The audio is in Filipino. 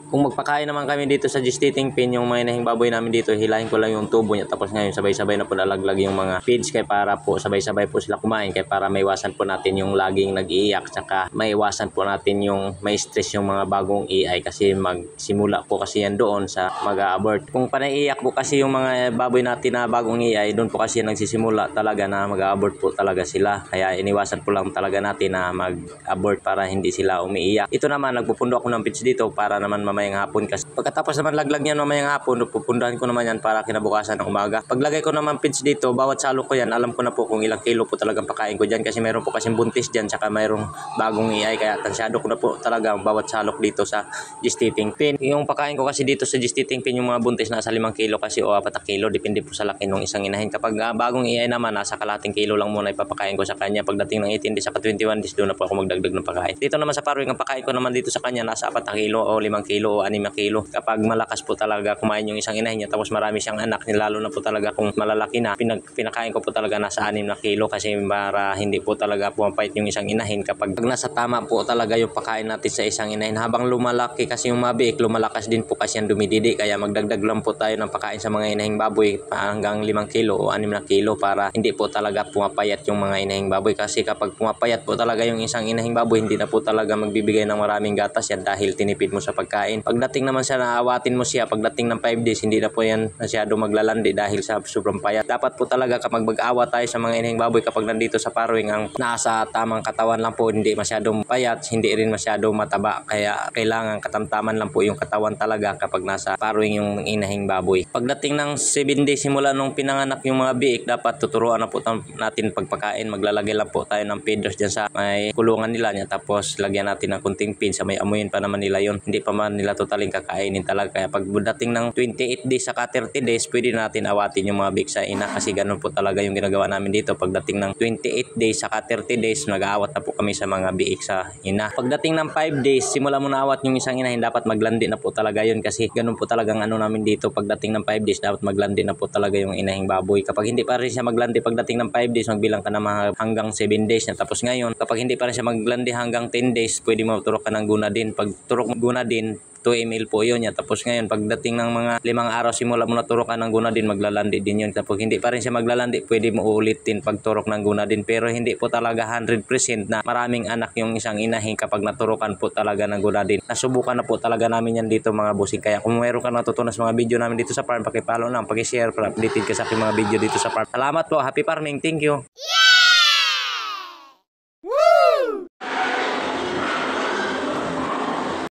Kung magpakain naman kami dito sa gestating pen, yung mga inahing baboy namin dito, hilahin ko lang yung tubo niya. Tapos ngayon sabay-sabay na po nalaglag yung mga feeds kay para po sabay-sabay po sila kumain, kay para maiwasan po natin yung laging nag-iiyak, tsaka maiwasan po natin yung may stress yung mga bagong AI kasi magsimula po kasi yan doon sa mag-abort. Kung panaiiyak po kasi yung mga baboy natin na bagong AI, doon po kasi nagsisimula talaga na mag-abort po talaga sila. Kaya iniwasan po lang talaga natin na mag-abort para hindi sila umiiyak. Ito naman, nagpupundo ako ng feeds dito para naman mamayang hapon, kasi pagkatapos naman laglag niyan mamayang hapon, pupundahan ko naman yan para kinabukasan ng umaga. Paglagay ko naman feeds dito, bawat salok ko yan, alam ko na po kung ilang kilo po talagang pakain ko dyan, kasi mayroon po kasing buntis dyan, saka mayroong bagong AI, kaya tansyado ko na po talaga bawat salok dito sa gestating pen. Yung pakain ko kasi dito sa gestating pen, yung mga buntis nasa 5 kilo kasi o 4 kilo, depende po sa laki ng isang inahin. Kapag bagong AI naman, nasa kalating kilo lang muna ipapakain ko sa kanya. Pagdating ng 18 days saka 21 days, doon na po ako magdagdag ng pagkain. Dito naman sa paruing, ang pakain ko naman dito sa kanya nasa 4 kilo o 5 kilo o 6 kilo. Kapag malakas po talaga kumain yung isang inahin niya, tapos marami siyang anak, lalo na po talaga kung malalaki na, pinakain ko po talaga nasa 6 na kilo, kasi para hindi po talaga pumapait yung isang inahin. Kapag nasa tama po talaga yung pakain natin sa isang inahin, habang lumalaki kasi yung mabiik, lumalakas din po kasi yan dumididi, kaya magdagdag lang po tayo ng pakain sa mga inahing baboy hanggang 5 kilo o 6 na kilo para hindi po talaga pumapayat yung mga inahing baboy. Kasi kapag pumapayat po talaga yung isang inahing baboy, hindi na po talaga magbibigay ng maraming gatas yan dahil tinipid mo sa pagkain. Pagdating naman siya, naawatin mo siya, pagdating ng 5 days, hindi na po yan masyado maglalandi dahil sa sobrang payat. Dapat po talaga kapag mag-awa tayo sa mga inahing baboy, kapag nandito sa paruing, ang nasa tamang katawan lang po, hindi masyadong payat, hindi rin masyadong mataba, kaya kailangan katamtaman lang po yung katawan talaga kapag nasa paruing yung inahing baboy. Pagdating ng 7 days simula nung pinanganak yung mga biik, dapat tuturuan na po natin pagpakain. Maglalagay lang po tayo ng feeders dyan sa may kulungan nila niya, tapos lagyan natin ng kunting feed sa may amuyin pa naman nila yon, hindi pa man nila totaling kakainin talaga. Kaya pagdating ng 28 days saka 30 days, pwede natin awatin yung mga biik sa ina, kasi ganun po talaga yung ginagawa namin dito. Pagdating ng 28 days saka 30 days, nag-aawat na po kami sa mga biik sa ina. Pagdating ng 5 days, simula mo na awat yung isang inahin, dapat maglandi na po talaga yun, kasi ganun po talagang ano namin dito. Pagdating ng 5 days, dapat maglandi na po talaga yung inahing baboy. Kapag hindi pa rin siya maglandi pagdating ng 5 days, magbilang ka na mga hanggang 7 days na. Tapos ngayon, kapag hindi pa rin siya maglandi hanggang 10 days, pwede mo turok ka ng gunadin. Pag turok gunadin, 2 ml po yun yan. Tapos ngayon, pagdating ng mga 5 araw, simula mo na turokan ng gunadin, maglalandi din yun. Tapos hindi pa rin siya maglalandi, pwede mo ulitin pagturok ng gunadin. Pero hindi po talaga 100% na maraming anak yung isang inahin kapag naturokan po talaga ng gunadin. Nasubukan na po talaga namin yan dito mga busing. Kaya kung mayroon ka natutunan sa mga video namin dito sa farm, pakipollow lang, pakishare para updated ka sa aking mga video dito sa farm. Salamat po, happy farming, thank you.